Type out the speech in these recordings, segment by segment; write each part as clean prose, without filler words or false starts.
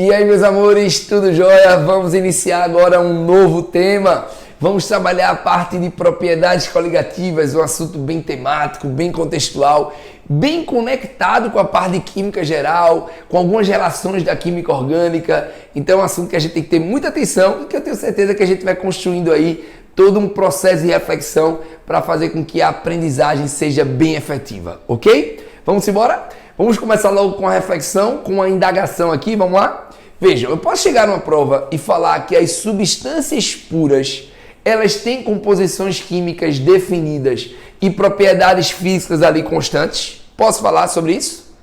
E aí, meus amores, tudo jóia? Vamos iniciar agora um novo tema. Vamos trabalhar a parte de propriedades coligativas, um assunto bem temático, bem contextual, bem conectado com a parte de química geral, com algumas relações da química orgânica. Então é um assunto que a gente tem que ter muita atenção e que eu tenho certeza que a gente vai construindo aí todo um processo de reflexão para fazer com que a aprendizagem seja bem efetiva, ok? Vamos embora? Vamos começar logo com a reflexão, com a indagação aqui, vamos lá? Vejam, eu posso chegar numa prova e falar que as substâncias puras, elas têm composições químicas definidas e propriedades físicas ali constantes? Posso falar sobre isso?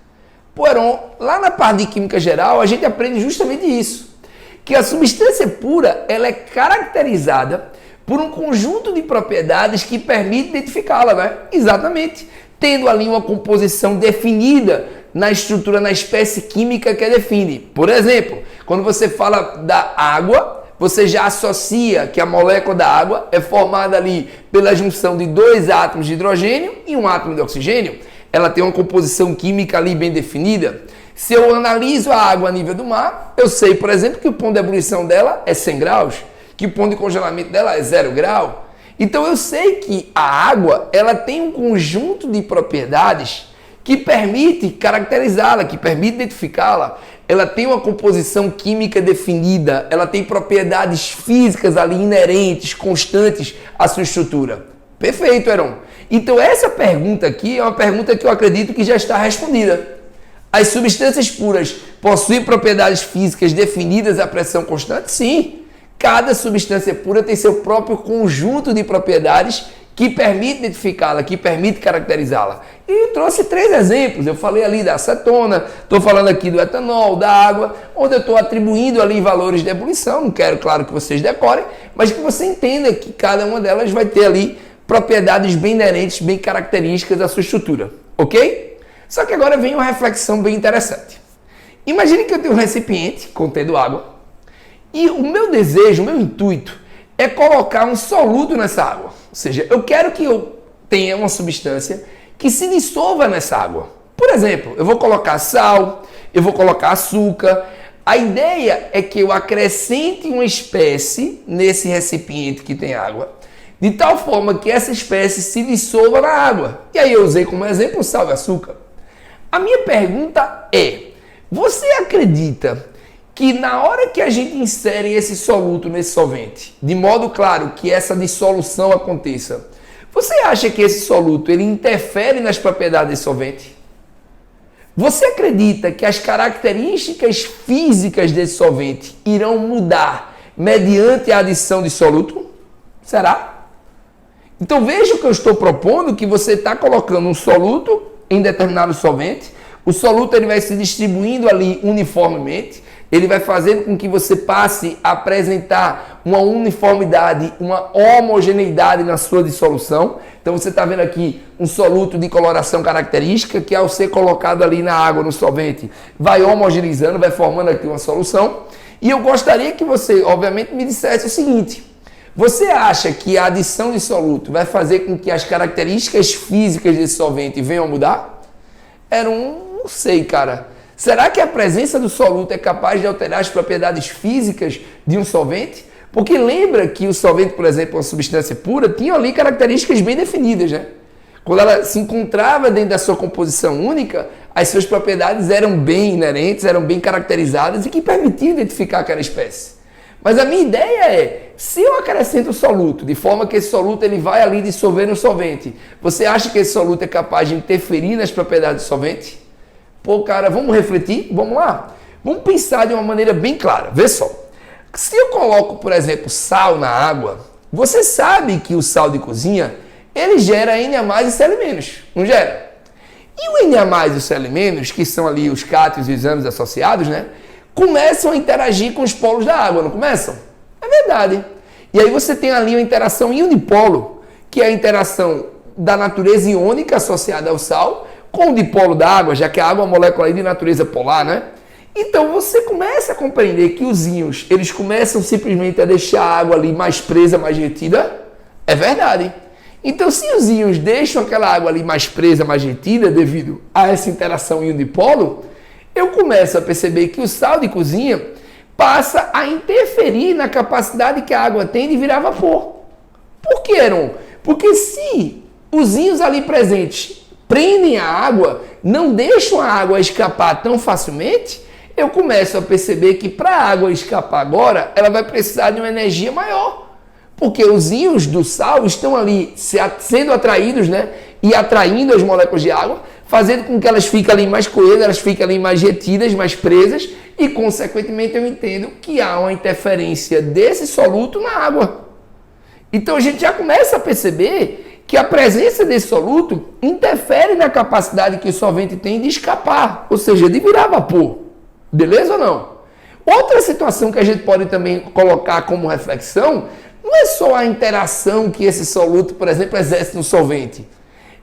Porém, lá na parte de química geral, a gente aprende justamente isso, que a substância pura, ela é caracterizada por um conjunto de propriedades que permite identificá-la, né? Exatamente. Tendo ali uma composição definida na estrutura, na espécie química que a define. Por exemplo, quando você fala da água, você já associa que a molécula da água é formada ali pela junção de dois átomos de hidrogênio e um átomo de oxigênio. Ela tem uma composição química ali bem definida. Se eu analiso a água a nível do mar, eu sei, por exemplo, que o ponto de ebulição dela é 100 graus, que o ponto de congelamento dela é 0 grau. Então eu sei que a água, ela tem um conjunto de propriedades que permite caracterizá-la, que permite identificá-la. Ela tem uma composição química definida, ela tem propriedades físicas ali inerentes, constantes à sua estrutura. Perfeito, Heron. Então essa pergunta aqui é uma pergunta que eu acredito que já está respondida. As substâncias puras possuem propriedades físicas definidas à pressão constante? Sim. Cada substância pura tem seu próprio conjunto de propriedades que permite identificá-la, que permite caracterizá-la. E eu trouxe 3 exemplos. Eu falei ali da acetona, estou falando aqui do etanol, da água, onde eu estou atribuindo ali valores de ebulição. Não quero, claro, que vocês decorem, mas que você entenda que cada uma delas vai ter ali propriedades bem inerentes, bem características da sua estrutura. Ok? Só que agora vem uma reflexão bem interessante. Imagine que eu tenho um recipiente contendo água e o meu desejo, o meu intuito é colocar um soluto nessa água. Ou seja, eu quero que eu tenha uma substância que se dissolva nessa água. Por exemplo, eu vou colocar sal, eu vou colocar açúcar. A ideia é que eu acrescente uma espécie nesse recipiente que tem água, de tal forma que essa espécie se dissolva na água. E aí eu usei como exemplo o sal e açúcar. A minha pergunta é, você acredita que na hora que a gente insere esse soluto nesse solvente, de modo claro que essa dissolução aconteça, você acha que esse soluto ele interfere nas propriedades desse solvente? Você acredita que as características físicas desse solvente irão mudar mediante a adição de soluto? Será? Então veja o que eu estou propondo, que você está colocando um soluto em determinado solvente, o soluto ele vai se distribuindo ali uniformemente, ele vai fazendo com que você passe a apresentar uma uniformidade, uma homogeneidade na sua dissolução. Então você está vendo aqui um soluto de coloração característica que ao ser colocado ali na água, no solvente, vai homogeneizando, vai formando aqui uma solução. E eu gostaria que você, obviamente, me dissesse o seguinte: você acha que a adição de soluto vai fazer com que as características físicas desse solvente venham a mudar? Não sei, cara. Será que a presença do soluto é capaz de alterar as propriedades físicas de um solvente? Porque lembra que o solvente, por exemplo, uma substância pura, tinha ali características bem definidas, né? Quando ela se encontrava dentro da sua composição única, as suas propriedades eram bem inerentes, eram bem caracterizadas e que permitiam identificar aquela espécie. Mas a minha ideia é, se eu acrescento o soluto, de forma que esse soluto ele vai ali dissolver no solvente, você acha que esse soluto é capaz de interferir nas propriedades do solvente? Pô, cara, vamos refletir? Vamos lá? Vamos pensar de uma maneira bem clara. Vê só. Se eu coloco, por exemplo, sal na água, você sabe que o sal de cozinha, ele gera Na+ e Cl-, não gera? E o Na+ e o Cl-, que são ali os cátions e os ânions associados, né? Começam a interagir com os polos da água, não começam? É verdade. E aí você tem ali uma interação ion-dipolo, que é a interação da natureza iônica associada ao sal, com o dipolo da água, já que a água é uma molécula aí de natureza polar, né? Então você começa a compreender que os íons, eles começam simplesmente a deixar a água ali mais presa, mais retida. É verdade. Então se os íons deixam aquela água ali mais presa, mais retida, devido a essa interação íon-dipolo, eu começo a perceber que o sal de cozinha passa a interferir na capacidade que a água tem de virar vapor. Por que, Heron? Porque se os íons ali presentes prendem a água, não deixam a água escapar tão facilmente, eu começo a perceber que para a água escapar agora, ela vai precisar de uma energia maior. Porque os íons do sal estão ali sendo atraídos, né? E atraindo as moléculas de água, fazendo com que elas fiquem ali mais coesas, elas fiquem ali mais retidas, mais presas, e consequentemente eu entendo que há uma interferência desse soluto na água. Então a gente já começa a perceber que a presença desse soluto interfere na capacidade que o solvente tem de escapar, ou seja, de virar vapor. Beleza ou não? Outra situação que a gente pode também colocar como reflexão não é só a interação que esse soluto, por exemplo, exerce no solvente.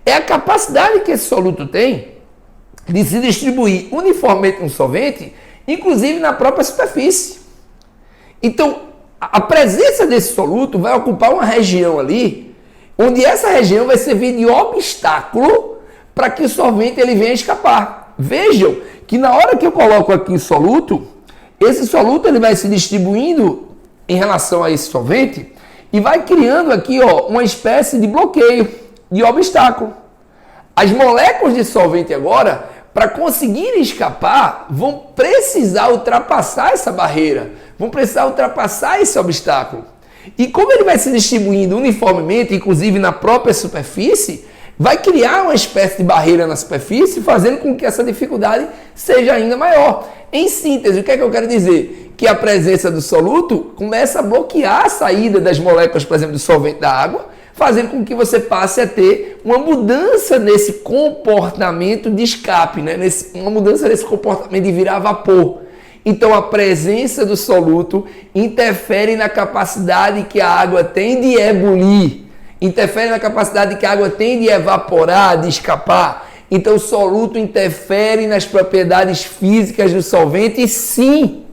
É a capacidade que esse soluto tem de se distribuir uniformemente no solvente, inclusive na própria superfície. Então, a presença desse soluto vai ocupar uma região ali, onde essa região vai servir de obstáculo para que o solvente ele venha escapar. Vejam que na hora que eu coloco aqui o soluto, esse soluto ele vai se distribuindo em relação a esse solvente e vai criando aqui uma espécie de bloqueio, de obstáculo. As moléculas de solvente agora, para conseguirem escapar, vão precisar ultrapassar essa barreira, vão precisar ultrapassar esse obstáculo. E como ele vai se distribuindo uniformemente, inclusive na própria superfície, vai criar uma espécie de barreira na superfície, fazendo com que essa dificuldade seja ainda maior. Em síntese, o que é que eu quero dizer? Que a presença do soluto começa a bloquear a saída das moléculas, por exemplo, do solvente da água, fazendo com que você passe a ter uma mudança nesse comportamento de escape, né? Uma mudança nesse comportamento de virar vapor. Então, a presença do soluto interfere na capacidade que a água tem de ebulir, interfere na capacidade que a água tem de evaporar, de escapar. Então, o soluto interfere nas propriedades físicas do solvente, e sim,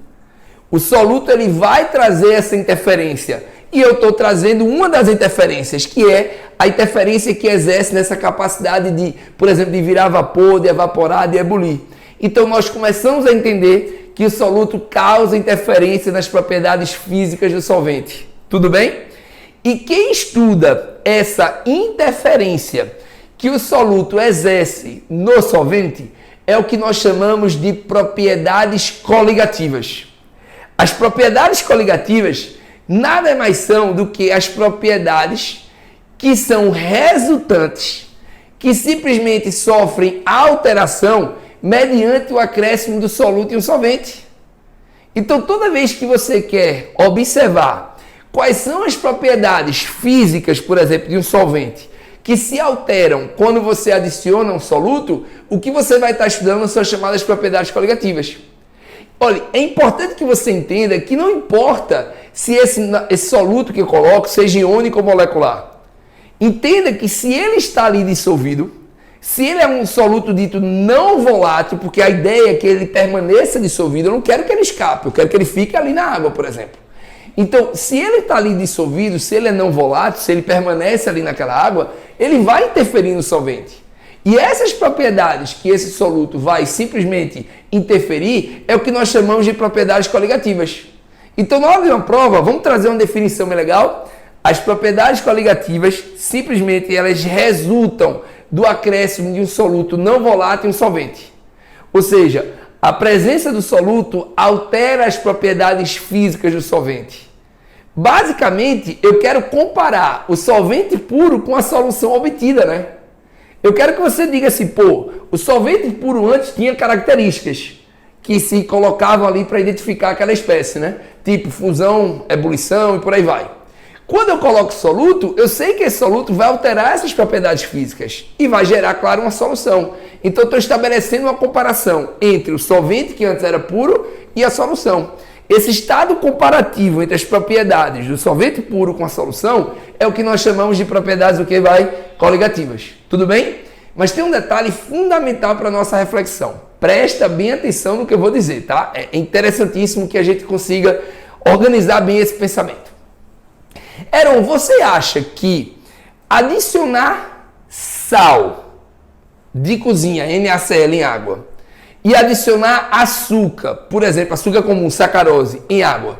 o soluto ele vai trazer essa interferência. E eu estou trazendo uma das interferências, que é a interferência que exerce nessa capacidade de, por exemplo, de virar vapor, de evaporar, de ebulir. Então, nós começamos a entender que o soluto causa interferência nas propriedades físicas do solvente. Tudo bem? E quem estuda essa interferência que o soluto exerce no solvente é o que nós chamamos de propriedades coligativas. As propriedades coligativas nada mais são do que as propriedades que são resultantes, que simplesmente sofrem alteração mediante o acréscimo do soluto em um solvente. Então, toda vez que você quer observar quais são as propriedades físicas, por exemplo, de um solvente, que se alteram quando você adiciona um soluto, o que você vai estar estudando são as chamadas propriedades coligativas. Olha, é importante que você entenda que não importa se esse soluto que eu coloco seja iônico ou molecular. Entenda que se ele está ali dissolvido, se ele é um soluto dito não volátil, porque a ideia é que ele permaneça dissolvido, eu não quero que ele escape, eu quero que ele fique ali na água, por exemplo. Então, se ele está ali dissolvido, se ele é não volátil, se ele permanece ali naquela água, ele vai interferir no solvente. E essas propriedades que esse soluto vai simplesmente interferir é o que nós chamamos de propriedades coligativas. Então, na hora de uma prova, vamos trazer uma definição bem legal. As propriedades coligativas, simplesmente, elas resultam do acréscimo de um soluto não volátil em um solvente. Ou seja, a presença do soluto altera as propriedades físicas do solvente. Basicamente, eu quero comparar o solvente puro com a solução obtida, né? Eu quero que você diga assim, pô, o solvente puro antes tinha características que se colocavam ali para identificar aquela espécie, né? Tipo fusão, ebulição e por aí vai. Quando eu coloco soluto, eu sei que esse soluto vai alterar essas propriedades físicas e vai gerar, claro, uma solução. Então, eu estou estabelecendo uma comparação entre o solvente, que antes era puro, e a solução. Esse estado comparativo entre as propriedades do solvente puro com a solução é o que nós chamamos de propriedades coligativas. Tudo bem? Mas tem um detalhe fundamental para a nossa reflexão. Presta bem atenção no que eu vou dizer, tá? É interessantíssimo que a gente consiga organizar bem esse pensamento. Heron, você acha que adicionar sal de cozinha, NaCl, em água, e adicionar açúcar, por exemplo, açúcar comum, sacarose, em água,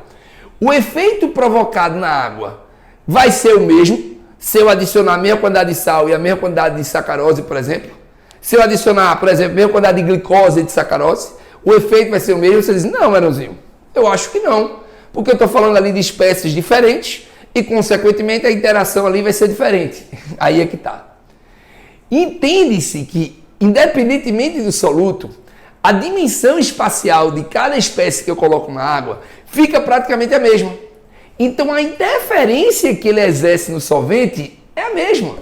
o efeito provocado na água vai ser o mesmo se eu adicionar a mesma quantidade de sal e a mesma quantidade de sacarose, por exemplo? Se eu adicionar, por exemplo, a mesma quantidade de glicose e de sacarose, o efeito vai ser o mesmo? Você diz, não, Eronzinho, eu acho que não, porque eu estou falando ali de espécies diferentes e, consequentemente, a interação ali vai ser diferente. Aí é que está. Entende-se que, independentemente do soluto, a dimensão espacial de cada espécie que eu coloco na água fica praticamente a mesma. Então, a interferência que ele exerce no solvente é a mesma.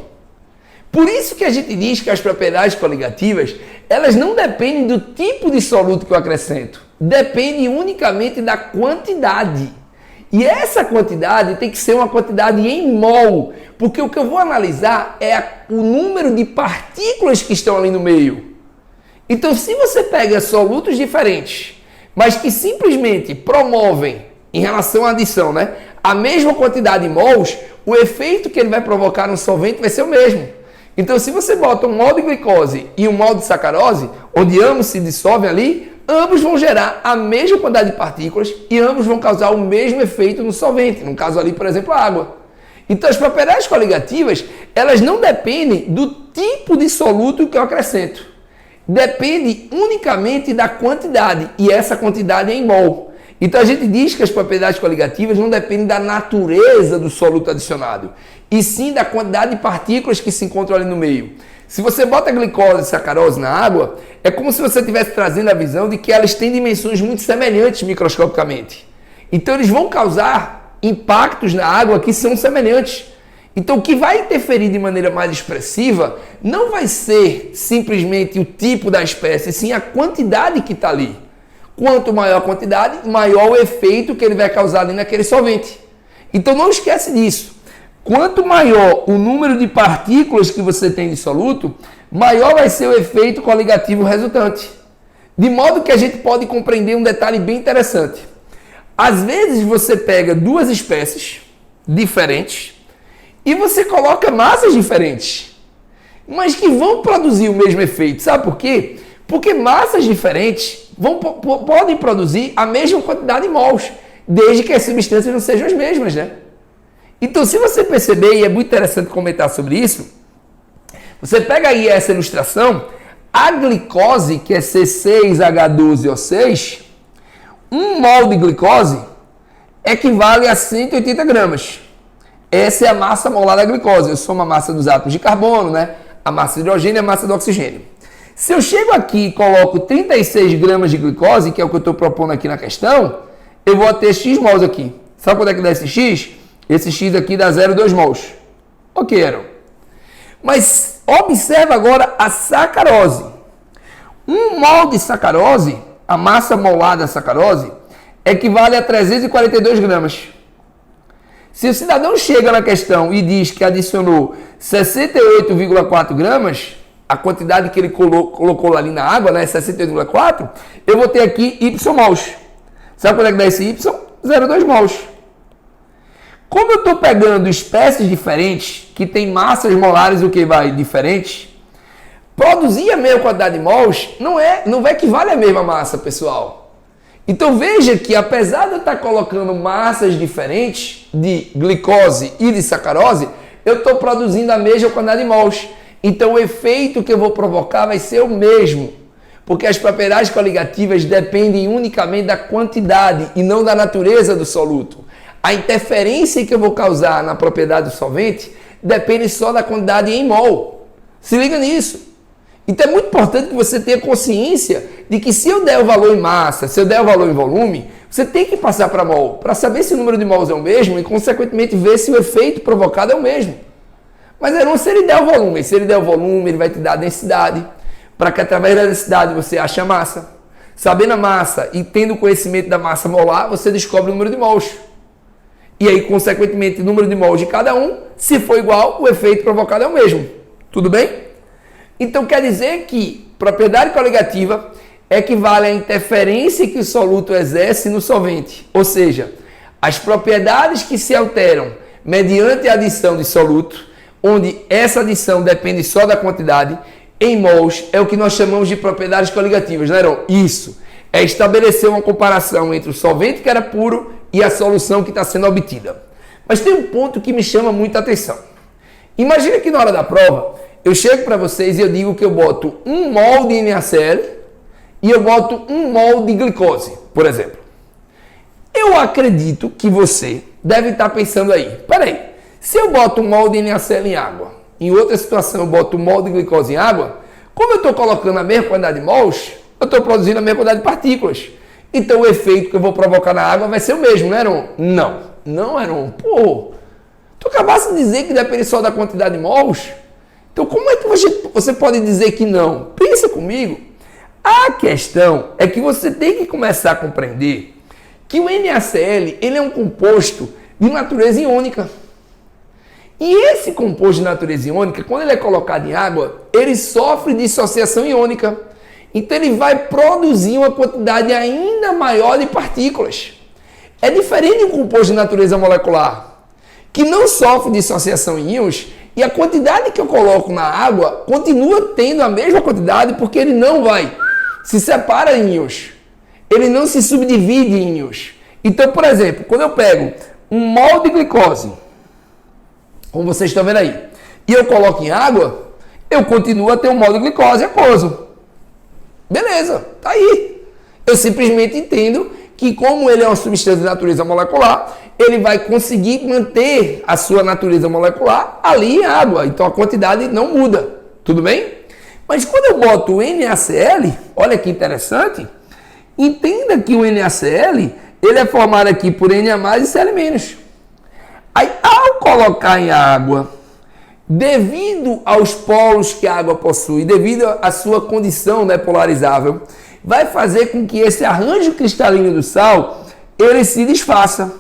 Por isso que a gente diz que as propriedades coligativas, elas não dependem do tipo de soluto que eu acrescento, dependem unicamente da quantidade. E essa quantidade tem que ser uma quantidade em mol, porque o que eu vou analisar é o número de partículas que estão ali no meio. Então, se você pega solutos diferentes, mas que simplesmente promovem, em relação à adição, né, a mesma quantidade em mols, o efeito que ele vai provocar no solvente vai ser o mesmo. Então, se você bota um mol de glicose e um mol de sacarose, onde ambos se dissolvem ali, ambos vão gerar a mesma quantidade de partículas e ambos vão causar o mesmo efeito no solvente, no caso ali, por exemplo, a água. Então, as propriedades coligativas, elas não dependem do tipo de soluto que eu acrescento. Depende unicamente da quantidade, e essa quantidade é em mol. Então, a gente diz que as propriedades coligativas não dependem da natureza do soluto adicionado, e sim da quantidade de partículas que se encontram ali no meio. Se você bota glicose e sacarose na água, é como se você estivesse trazendo a visão de que elas têm dimensões muito semelhantes microscopicamente. Então, eles vão causar impactos na água que são semelhantes. Então, o que vai interferir de maneira mais expressiva não vai ser simplesmente o tipo da espécie, sim a quantidade que está ali. Quanto maior a quantidade, maior o efeito que ele vai causar ali naquele solvente. Então, não esquece disso. Quanto maior o número de partículas que você tem de soluto, maior vai ser o efeito coligativo resultante. De modo que a gente pode compreender um detalhe bem interessante. Às vezes você pega duas espécies diferentes e você coloca massas diferentes, mas que vão produzir o mesmo efeito. Sabe por quê? Porque massas diferentes podem produzir a mesma quantidade de mols, desde que as substâncias não sejam as mesmas, né? Então, se você perceber, e é muito interessante comentar sobre isso, você pega aí essa ilustração, a glicose, que é C6H12O6, 1 mol de glicose equivale a 180 gramas. Essa é a massa molar da glicose. Eu somo a massa dos átomos de carbono, né? A massa de hidrogênio e a massa do oxigênio. Se eu chego aqui e coloco 36 gramas de glicose, que é o que eu estou propondo aqui na questão, eu vou ter X mols aqui. Sabe quanto é que dá esse X? Esse X aqui dá 0,2 mols. Ok, Aaron. Mas observa agora a sacarose. 1 mol de sacarose, a massa molar da sacarose, equivale a 342 gramas. Se o cidadão chega na questão e diz que adicionou 68,4 gramas, a quantidade que ele colocou ali na água, né, 68,4, eu vou ter aqui Y mols. Sabe quanto é que dá esse Y? 0,2 mols. Como eu estou pegando espécies diferentes, que têm massas molares diferentes, produzir a mesma quantidade de mols não vai equivale à mesma massa, pessoal. Então veja que apesar de eu estar colocando massas diferentes de glicose e de sacarose, eu estou produzindo a mesma quantidade de mols. Então o efeito que eu vou provocar vai ser o mesmo, porque as propriedades coligativas dependem unicamente da quantidade e não da natureza do soluto. A interferência que eu vou causar na propriedade do solvente depende só da quantidade em mol. Se liga nisso. Então é muito importante que você tenha consciência de que se eu der o valor em massa, se eu der o valor em volume, você tem que passar para mol, para saber se o número de mols é o mesmo e, consequentemente, ver se o efeito provocado é o mesmo. Mas não se ele der o volume. Se ele der o volume, ele vai te dar a densidade, para que através da densidade você ache a massa. Sabendo a massa e tendo conhecimento da massa molar, você descobre o número de mols. E aí, consequentemente, o número de mols de cada um, se for igual, o efeito provocado é o mesmo. Tudo bem? Então, quer dizer que propriedade coligativa equivale à interferência que o soluto exerce no solvente. Ou seja, as propriedades que se alteram mediante a adição de soluto, onde essa adição depende só da quantidade, em mols é o que nós chamamos de propriedades coligativas, né, Heron? Isso. É estabelecer uma comparação entre o solvente que era puro e a solução que está sendo obtida. Mas tem um ponto que me chama muita atenção. Imagina que na hora da prova, eu chego para vocês e eu digo que eu boto 1 mol de NaCl e eu boto 1 mol de glicose, por exemplo. Eu acredito que você deve estar pensando aí, peraí, se eu boto 1 mol de NaCl em água, em outra situação eu boto 1 mol de glicose em água, como eu estou colocando a mesma quantidade de mols, eu estou produzindo a mesma quantidade de partículas. Então o efeito que eu vou provocar na água vai ser o mesmo, não é, Heron? Não, Heron. Pô, tu acabaste de dizer que depende só da quantidade de mols? Então como é que você pode dizer que não? Pensa comigo. A questão é que você tem que começar a compreender que o NaCl ele é um composto de natureza iônica. E esse composto de natureza iônica, quando ele é colocado em água, ele sofre dissociação iônica. Então ele vai produzir uma quantidade ainda maior de partículas. É diferente de um composto de natureza molecular, que não sofre dissociação em íons, e a quantidade que eu coloco na água continua tendo a mesma quantidade, porque ele não vai se separa em íons. Ele não se subdivide em íons. Então, por exemplo, quando eu pego 1 mol de glicose, como vocês estão vendo aí, e eu coloco em água, eu continuo a ter 1 mol de glicose aquoso. Beleza, tá aí. Eu simplesmente entendo que como ele é uma substância de natureza molecular, ele vai conseguir manter a sua natureza molecular ali em água. Então a quantidade não muda. Tudo bem? Mas quando eu boto o NaCl, olha que interessante, entenda que o NaCl ele é formado aqui por Na+ e Cl-. Aí ao colocar em água, devido aos polos que a água possui, devido à sua condição, né, polarizável, vai fazer com que esse arranjo cristalino do sal, ele se desfaça.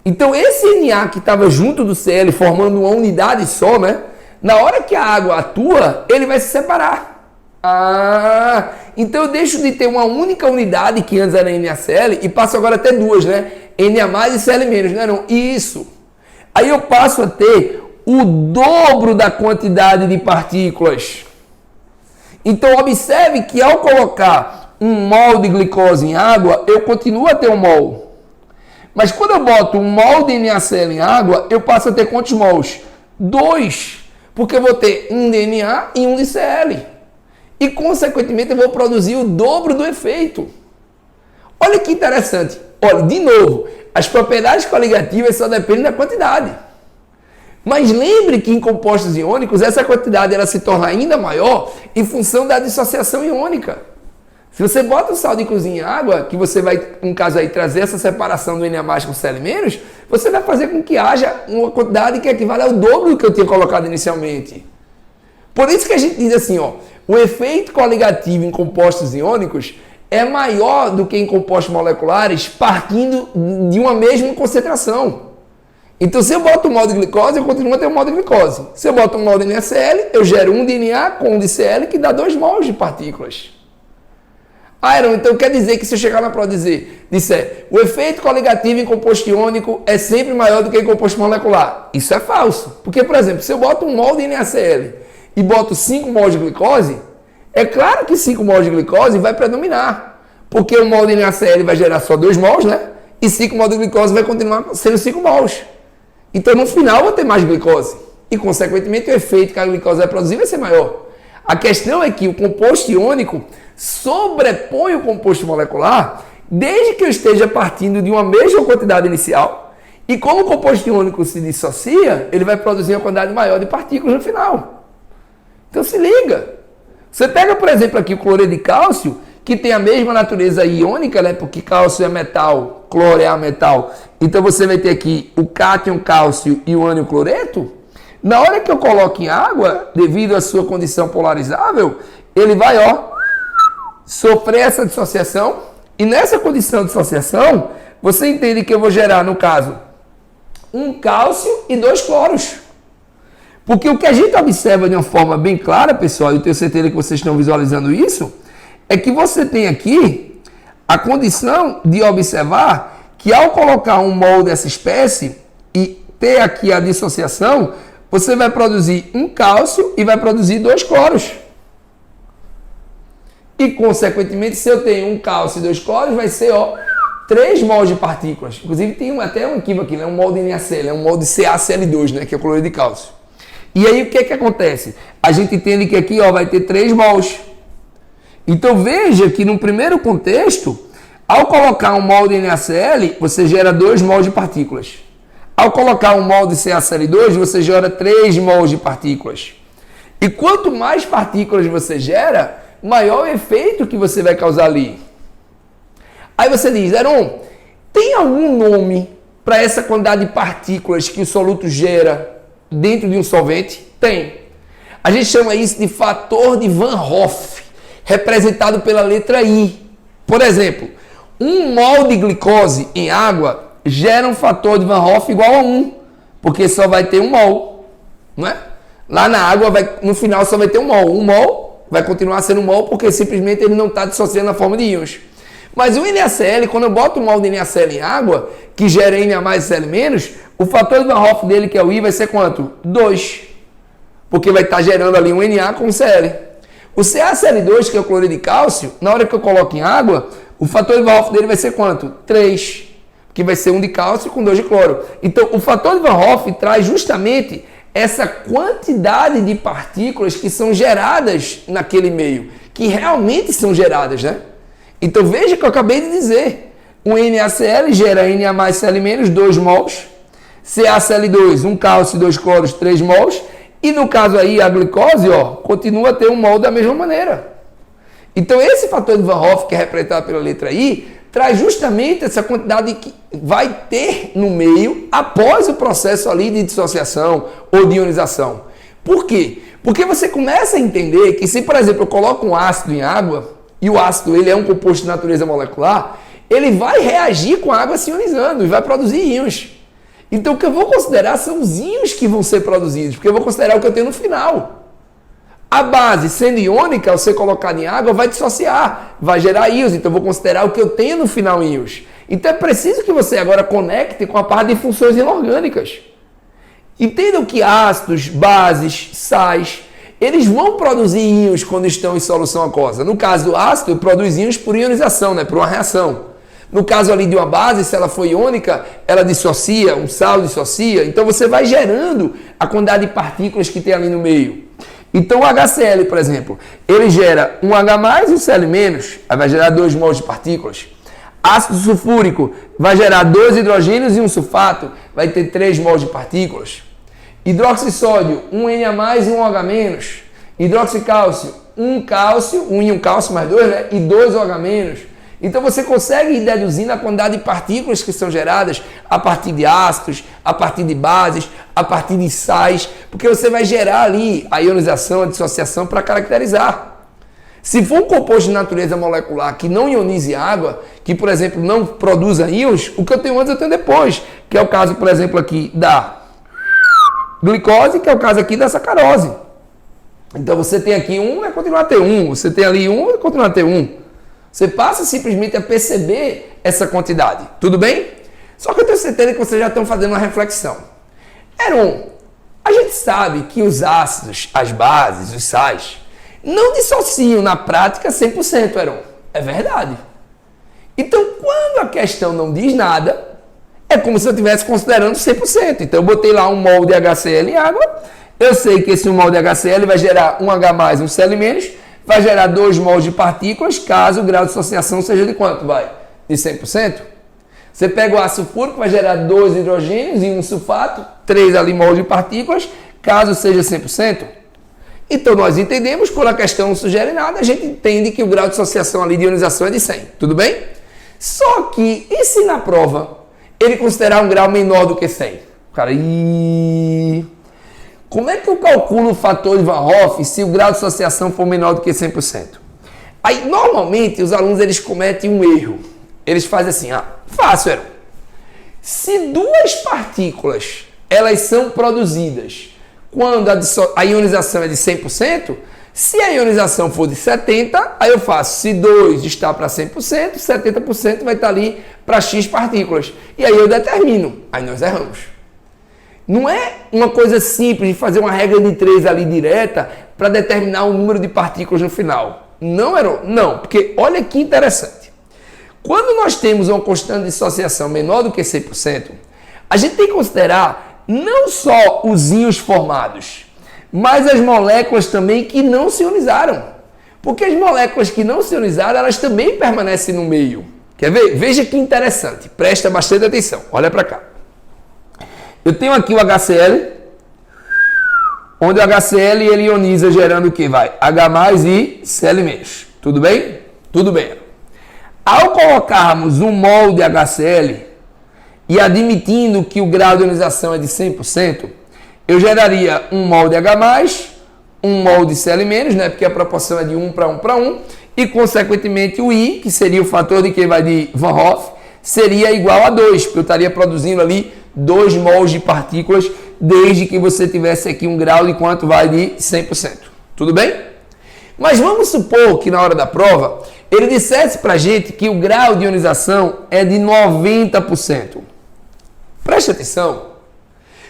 Então esse Na que estava junto do Cl, formando uma unidade só, né, na hora que a água atua, ele vai se separar. Então eu deixo de ter uma única unidade que antes era NaCl e passo agora a ter duas, né? Na+ e Cl-, né? Não? Isso. Aí eu passo a ter o dobro da quantidade de partículas. Então observe que ao colocar 1 mol de glicose em água, eu continuo a ter 1 mol. Mas quando eu boto 1 mol de NaCl em água, eu passo a ter quantos mols? 2. Porque eu vou ter 1 de Na e 1 de Cl. E, consequentemente, eu vou produzir o dobro do efeito. Olha que interessante. Olha, de novo, as propriedades coligativas só dependem da quantidade. Mas lembre que em compostos iônicos, essa quantidade ela se torna ainda maior em função da dissociação iônica. Se você bota o sal de cozinha em água, que você vai, no caso aí, trazer essa separação do Na+ com Cl-, você vai fazer com que haja uma quantidade que equivale ao dobro do que eu tinha colocado inicialmente. Por isso que a gente diz assim, ó, o efeito coligativo em compostos iônicos é maior do que em compostos moleculares partindo de uma mesma concentração. Então, se eu boto 1 mol de glicose, eu continuo a ter 1 mol de glicose. Se eu boto 1 mol de NaCl, eu gero 1 de Na com 1 de Cl, que dá 2 mols de partículas. Heron, então quer dizer que se eu chegar na prova e disser o efeito coligativo em composto iônico é sempre maior do que em composto molecular. Isso é falso. Porque, por exemplo, se eu boto 1 mol de NaCl e boto 5 mols de glicose, é claro que 5 mols de glicose vai predominar. Porque 1 mol de NaCl vai gerar só 2 mols, né? E 5 mols de glicose vai continuar sendo 5 mols. Então, no final, eu vou ter mais glicose. E, consequentemente, o efeito que a glicose vai produzir vai ser maior. A questão é que o composto iônico sobrepõe o composto molecular desde que eu esteja partindo de uma mesma quantidade inicial. E como o composto iônico se dissocia, ele vai produzir uma quantidade maior de partículas no final. Então se liga. Você pega, por exemplo, aqui o cloreto de cálcio, que tem a mesma natureza iônica, né? Porque cálcio é metal, cloro é ametal. Então você vai ter aqui o cátion cálcio e o ânion cloreto. Na hora que eu coloco em água, devido à sua condição polarizável, ele vai, ó, sofrer essa dissociação. E nessa condição de dissociação, você entende que eu vou gerar, no caso, um cálcio e 2 cloros. Porque o que a gente observa de uma forma bem clara, pessoal, e eu tenho certeza que vocês estão visualizando isso, é que você tem aqui a condição de observar que ao colocar 1 mol dessa espécie e ter aqui a dissociação, você vai produzir um cálcio e vai produzir 2 cloros. E, consequentemente, se eu tenho um cálcio e 2 cloros, vai ser 3 mols de partículas. Inclusive, tem até um equívoco aqui, né? Um mol de NaCl, um mol de CaCl2, né? Que é o cloreto de cálcio. E aí, o que acontece? A gente entende que aqui vai ter 3 mols. Então, veja que no primeiro contexto, ao colocar um mol de NaCl, você gera 2 mols de partículas. Ao colocar um mol de CaCl2, você gera 3 mols de partículas. E quanto mais partículas você gera, maior o efeito que você vai causar ali. Aí você diz, Heron, tem algum nome para essa quantidade de partículas que o soluto gera dentro de um solvente? Tem. A gente chama isso de fator de Van Hoff, representado pela letra I. Por exemplo, 1 mol de glicose em água gera um fator de Van Hoff igual a 1, porque só vai ter 1 mol, não é? Lá na água, no final, só vai ter 1 mol. 1 mol vai continuar sendo 1 mol, porque simplesmente ele não está dissociando na forma de íons. Mas o NaCl, quando eu boto 1 mol de NaCl em água, que gera Na mais e Cl-, o fator de Van Hoff dele, que é o I, vai ser quanto? 2. Porque vai estar gerando ali um Na com Cl. O CaCl2, que é o cloreto de cálcio, na hora que eu coloco em água, o fator de Van Hoff dele vai ser quanto? 3. Que vai ser 1 de cálcio com 2 de cloro. Então, o fator de Van Hoff traz justamente essa quantidade de partículas que são geradas naquele meio, que realmente são geradas, né? Então, veja que eu acabei de dizer. O NaCl gera Na mais Cl-, 2 mols. CaCl2, 1 cálcio e 2 cloros, 3 mols. E no caso aí, a glicose, continua a ter 1 mol da mesma maneira. Então, esse fator de Van Hoff, que é representado pela letra I, traz justamente essa quantidade que vai ter no meio após o processo ali de dissociação ou de ionização. Por quê? Porque você começa a entender que se, por exemplo, eu coloco um ácido em água, e o ácido ele é um composto de natureza molecular, ele vai reagir com a água se ionizando e vai produzir íons. Então, o que eu vou considerar são os íons que vão ser produzidos, porque eu vou considerar o que eu tenho no final. A base, sendo iônica, ao ser colocada em água, vai dissociar, vai gerar íons. Então, eu vou considerar o que eu tenho no final íons. Então, é preciso que você agora conecte com a parte de funções inorgânicas. Entendam que ácidos, bases, sais, eles vão produzir íons quando estão em solução aquosa. No caso do ácido, produz íons por ionização, né, por uma reação. No caso ali de uma base, se ela for iônica, ela dissocia, um sal dissocia. Então, você vai gerando a quantidade de partículas que tem ali no meio. Então, o HCl, por exemplo, ele gera um H mais e um Cl-, aí vai gerar 2 mols de partículas. Ácido sulfúrico vai gerar 2 hidrogênios e um sulfato, vai ter 3 mols de partículas. Hidroxissódio, 1 Na mais e 1 OH-. Hidroxicálcio, 1 cálcio, 1 e 1 cálcio mais 2, né? E 2 OH-. Então você consegue ir deduzindo a quantidade de partículas que são geradas a partir de ácidos, a partir de bases, a partir de sais, porque você vai gerar ali a ionização, a dissociação para caracterizar. Se for um composto de natureza molecular que não ionize água, que, por exemplo, não produza íons, o que eu tenho antes eu tenho depois, que é o caso, por exemplo, aqui da glicose, que é o caso aqui da sacarose. Então você tem aqui 1, vai continuar a ter 1, você tem ali 1, vai continuar a ter 1. Você passa simplesmente a perceber essa quantidade. Tudo bem? Só que eu tenho certeza que vocês já estão fazendo uma reflexão. Heron, a gente sabe que os ácidos, as bases, os sais, não dissociam na prática 100%, Heron. É verdade. Então, quando a questão não diz nada, é como se eu estivesse considerando 100%. Então, eu botei lá 1 mol de HCl em água. Eu sei que esse 1 mol de HCl vai gerar 1 H mais, 1 Cl-, vai gerar 2 mols de partículas, caso o grau de dissociação seja de quanto? Vai? De 100%. Você pega o ácido sulfúrico, vai gerar 2 hidrogênios e 1 sulfato, 3 ali mols de partículas, caso seja 100%. Então, nós entendemos, quando a questão não sugere nada, a gente entende que o grau de dissociação ali de ionização é de 100. Tudo bem? Só que, e se na prova ele considerar um grau menor do que 100? Cara, como é que eu calculo o fator de Van Hoff se o grau de dissociação for menor do que 100%? Aí, normalmente, os alunos eles cometem um erro. Eles fazem assim, fácil, Heron. Se 2 partículas elas são produzidas quando a ionização é de 100%, se a ionização for de 70%, aí eu faço, se 2 está para 100%, 70% vai estar ali para X partículas. E aí eu determino. Aí nós erramos. Não é uma coisa simples de fazer uma regra de 3 ali direta para determinar o número de partículas no final. Não, Heron, não, porque olha que interessante. Quando nós temos uma constante de dissociação menor do que 100%, a gente tem que considerar não só os íons formados, mas as moléculas também que não se ionizaram. Porque as moléculas que não se ionizaram, elas também permanecem no meio. Quer ver? Veja que interessante. Presta bastante atenção. Olha para cá. Eu tenho aqui o HCl, onde o HCl ele ioniza gerando o que? Vai? H+, e Cl-. Tudo bem? Tudo bem. Ao colocarmos um mol de HCl e admitindo que o grau de ionização é de 100%, eu geraria um mol de H+, um mol de Cl-, né? Porque a proporção é de 1 para 1 para 1, e consequentemente o I, que seria o fator de que vai de Van Hoff, seria igual a 2, porque eu estaria produzindo ali 2 mols de partículas, desde que você tivesse aqui um grau de quanto vai de 100%. Tudo bem? Mas vamos supor que na hora da prova, ele dissesse para a gente que o grau de ionização é de 90%. Preste atenção.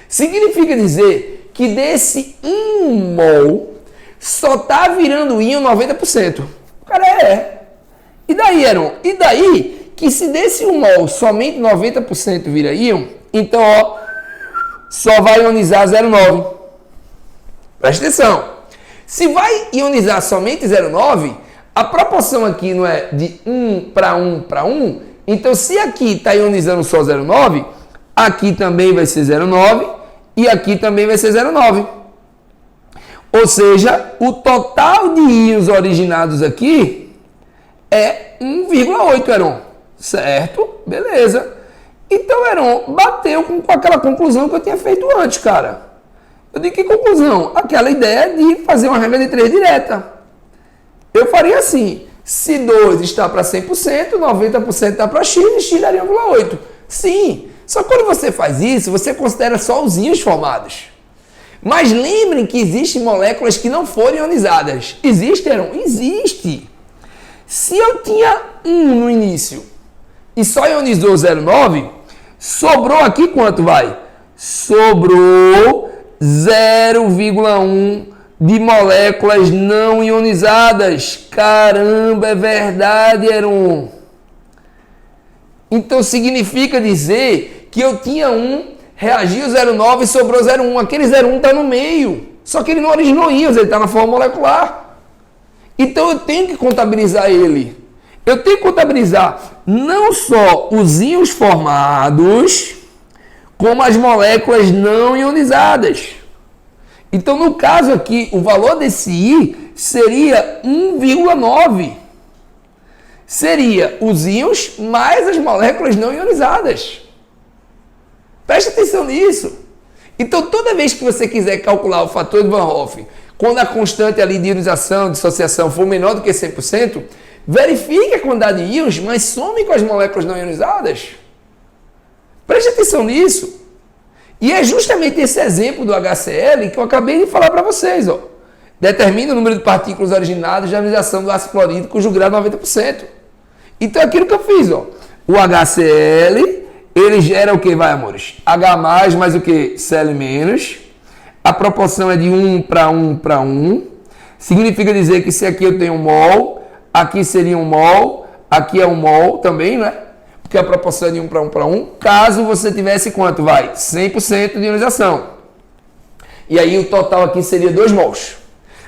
Significa dizer que desse 1 mol só está virando íon 90%. O cara E daí, Heron? E daí que se desse 1 mol somente 90% vira íon, então, ó, só vai ionizar 0,9. Presta atenção. Se vai ionizar somente 0,9, a proporção aqui não é de 1 para 1 para 1, então se aqui está ionizando só 0,9, aqui também vai ser 0,9 e aqui também vai ser 0,9. Ou seja, o total de íons originados aqui é 1,8, Heron. Certo? Beleza. Então, Heron, bateu com aquela conclusão que eu tinha feito antes, cara. Eu digo, que conclusão? Aquela ideia de fazer uma regra de 3 direta. Eu faria assim, se 2 está para 100%, 90% está para X, e X daria 1,8. Sim, só que quando você faz isso, você considera só os íons formados. Mas lembrem que existem moléculas que não foram ionizadas. Existe, Heron? Existe. Se eu tinha 1 no início e só ionizou 0,9, sobrou aqui quanto vai? Sobrou 0,1 de moléculas não ionizadas. Caramba, é verdade, Heron. Então significa dizer que eu tinha 1, reagiu 0,9 e sobrou 0,1. Aquele 0,1 está no meio. Só que ele não originou íons, ele está na forma molecular. Então eu tenho que contabilizar ele. Eu tenho que contabilizar não só os íons formados, como as moléculas não ionizadas. Então, no caso aqui, o valor desse I seria 1,9. Seria os íons mais as moléculas não ionizadas. Preste atenção nisso. Então, toda vez que você quiser calcular o fator de Van Hoff, quando a constante ali de ionização, dissociação, for menor do que 100%, verifique a quantidade de íons, mas some com as moléculas não ionizadas. Preste atenção nisso. E é justamente esse exemplo do HCl que eu acabei de falar para vocês. Ó. Determina o número de partículas originadas da ionização do ácido clorídrico cujo grau é 90%. Então é aquilo que eu fiz. Ó. O HCl, ele gera o que, vai, amores? H+, mais o que? Cl-. A proporção é de 1 para 1 para 1. Significa dizer que se aqui eu tenho um mol, aqui seria um mol, aqui é um mol também, né? Porque a proporção é de 1 para 1 para 1. Caso você tivesse quanto? Vai? 100% de ionização. E aí o total aqui seria 2 mols.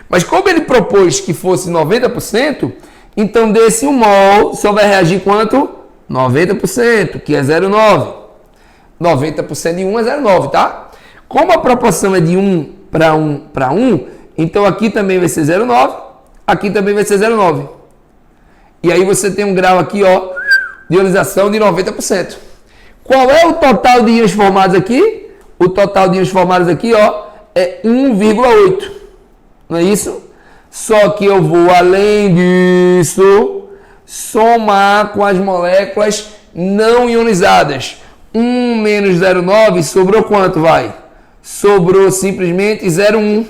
Mas como ele propôs que fosse 90%, então desse 1 mol só vai reagir quanto? 90%, que é 0,9. 90% de 1 é 0,9, tá? Como a proporção é de 1 para 1 para 1, então aqui também vai ser 0,9, aqui também vai ser 0,9. E aí você tem um grau aqui, ó, de ionização de 90%. Qual é o total de íons formados aqui? O total de íons formados aqui, ó, é 1,8. Não é isso? Só que eu vou, além disso, somar com as moléculas não ionizadas. 1 menos 0,9, sobrou quanto, vai? Sobrou simplesmente 0,1.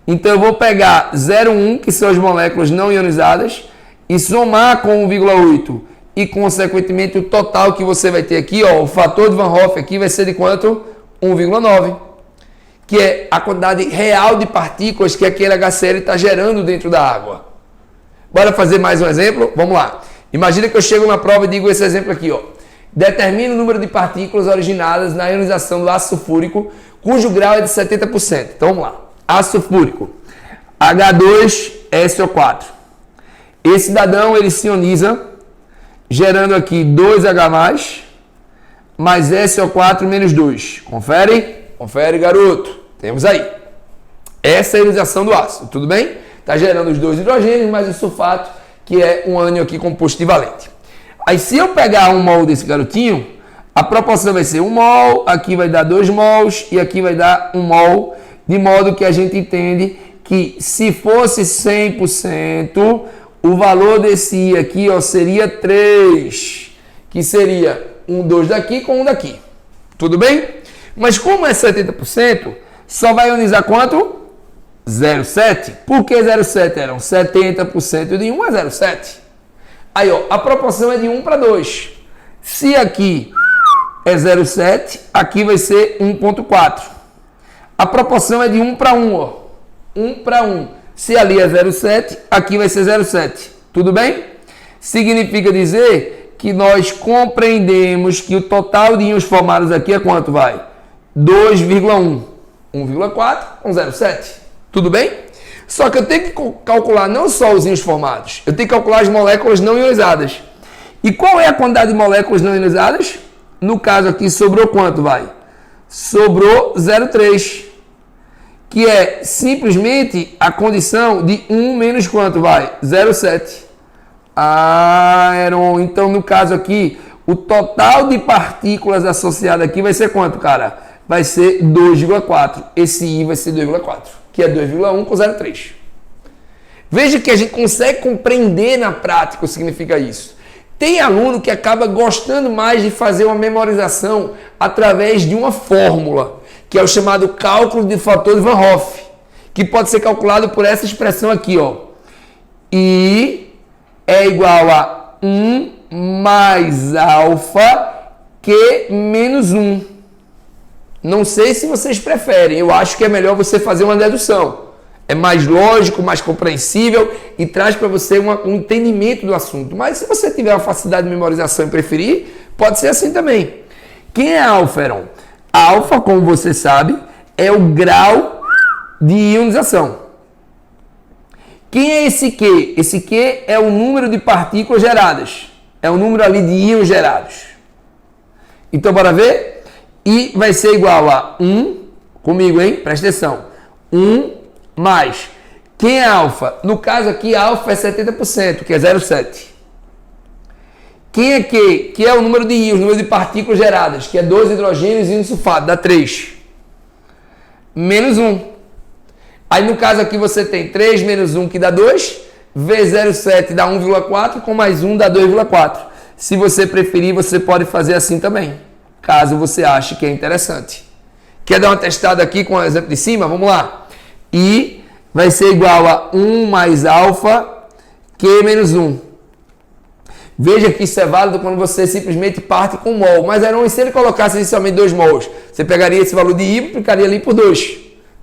Então eu vou pegar 0,1, que são as moléculas não ionizadas, e somar com 1,8. E, consequentemente, o total que você vai ter aqui, ó, o fator de Van Hoff aqui vai ser de quanto? 1,9, que é a quantidade real de partículas que aquele HCl está gerando dentro da água. Bora fazer mais um exemplo? Vamos lá. Imagina que eu chego na prova e digo esse exemplo aqui, ó. Determina o número de partículas originadas na ionização do ácido sulfúrico, cujo grau é de 70%. Então vamos lá. Ácido sulfúrico, H2SO4. Esse cidadão ele se ioniza, gerando aqui 2H+, mais SO4 menos 2. Confere? Confere, garoto. Temos aí. Essa é a ionização do ácido, tudo bem? Está gerando os dois hidrogênios mais o sulfato, que é um ânion aqui composto divalente. Aí se eu pegar 1 mol desse garotinho, a proporção vai ser 1 mol, aqui vai dar 2 mols e aqui vai dar 1 mol, de modo que a gente entende que se fosse 100%, o valor desse I aqui ó, seria 3, que seria 2 daqui com 1 daqui. Tudo bem? Mas como é 70%, só vai ionizar quanto? 0,7. Por que 0,7? Eram 70% de 1 a 0,7. Aí, ó, a proporção é de 1 para 2. Se aqui é 0,7, aqui vai ser 1,4. A proporção é de 1 para 1, ó. 1 para 1. Se ali é 0,7, aqui vai ser 0,7. Tudo bem? Significa dizer que nós compreendemos que o total de íons formados aqui é quanto, vai? 2,1. 1,4 com 0,7. Tudo bem? Só que eu tenho que calcular não só os íons formados, eu tenho que calcular as moléculas não ionizadas. E qual é a quantidade de moléculas não ionizadas? No caso aqui, sobrou quanto, vai? Sobrou 0,3, que é simplesmente a condição de 1 menos quanto, vai? 0,7. Ah, Aaron, então no caso aqui, o total de partículas associadas aqui vai ser quanto, cara? Vai ser 2,4. Esse I vai ser 2,4. Que é 2,1 com 0,3. Veja que a gente consegue compreender na prática o que significa isso. Tem aluno que acaba gostando mais de fazer uma memorização através de uma fórmula, que é o chamado cálculo de fator de Van Hoff, que pode ser calculado por essa expressão aqui, ó. I é igual a 1 mais alfa Q menos 1. Não sei se vocês preferem, eu acho que é melhor você fazer uma dedução. É mais lógico, mais compreensível e traz para você um entendimento do assunto. Mas se você tiver uma facilidade de memorização e preferir, pode ser assim também. Quem é alfa, Heron? Alfa, como você sabe, é o grau de ionização. Quem é esse Q? Esse Q é o número de partículas geradas. É o número ali de íons gerados. Então, bora ver? I vai ser igual a 1, comigo, hein? Presta atenção. 1 mais. Quem é alfa? No caso aqui, alfa é 70%, que é 0,7. Quem é Q? Que é o número de íons, o número de partículas geradas, que é 2 hidrogênios e 1 sulfato, dá 3. Menos 1. Aí no caso aqui você tem 3 menos 1, que dá 2. Vezes 0,7 dá 1,4, com mais 1 dá 2,4. Se você preferir, você pode fazer assim também, caso você ache que é interessante. Quer dar uma testada aqui com o exemplo de cima? Vamos lá. I vai ser igual a 1 mais alfa Q menos 1. Veja que isso é válido quando você simplesmente parte com mol. Mas Heron, se ele colocasse inicialmente 2 mols, você pegaria esse valor de I e multiplicaria ali por 2.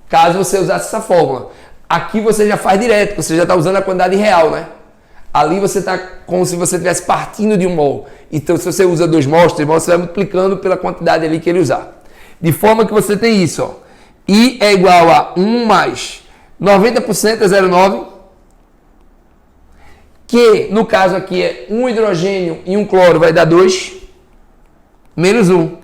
Caso você usasse essa fórmula. Aqui você já faz direto, você já está usando a quantidade real, né? Ali você está como se você estivesse partindo de 1 mol. Então, se você usa 2 mols, 3 mols, você vai multiplicando pela quantidade ali que ele usar. De forma que você tem isso, ó. I é igual a 1 mais 90% é 0,9. Que, no caso aqui, é 1 hidrogênio e 1 cloro, vai dar 2. Menos 1.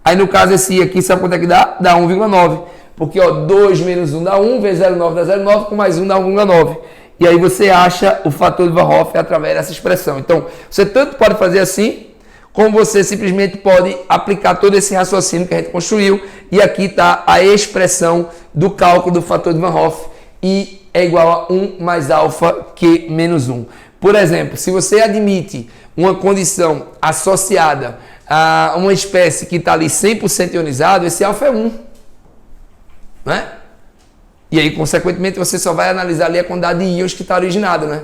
Aí, no caso, esse I aqui, sabe quanto é que dá? Dá 1,9. Porque, ó, 2 menos 1 dá 1, vezes 0,9 dá 0,9, com mais 1 dá 1,9. E aí você acha o fator de Van Hoff através dessa expressão. Então, você tanto pode fazer assim, como você simplesmente pode aplicar todo esse raciocínio que a gente construiu. E aqui está a expressão do cálculo do fator de Van Hoff. I é igual a 1 mais alfa Q menos 1. Por exemplo, se você admite uma condição associada a uma espécie que está ali 100% ionizado, esse alfa é 1. Né? E aí, consequentemente, você só vai analisar ali a quantidade de íons que está originado, né?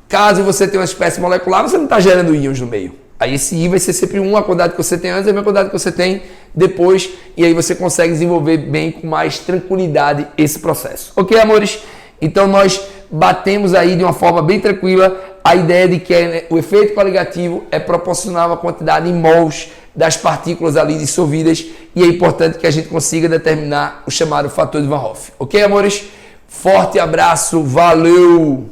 Caso você tenha uma espécie molecular, você não está gerando íons no meio. Aí esse I vai ser sempre 1, a quantidade que você tem antes é a mesma quantidade que você tem depois, e aí você consegue desenvolver bem, com mais tranquilidade, esse processo. Ok, amores? Então nós batemos aí de uma forma bem tranquila a ideia de que o efeito coligativo é proporcional a uma quantidade em mols das partículas ali dissolvidas, e é importante que a gente consiga determinar o chamado fator de Van Hoff. Ok, amores? Forte abraço, valeu!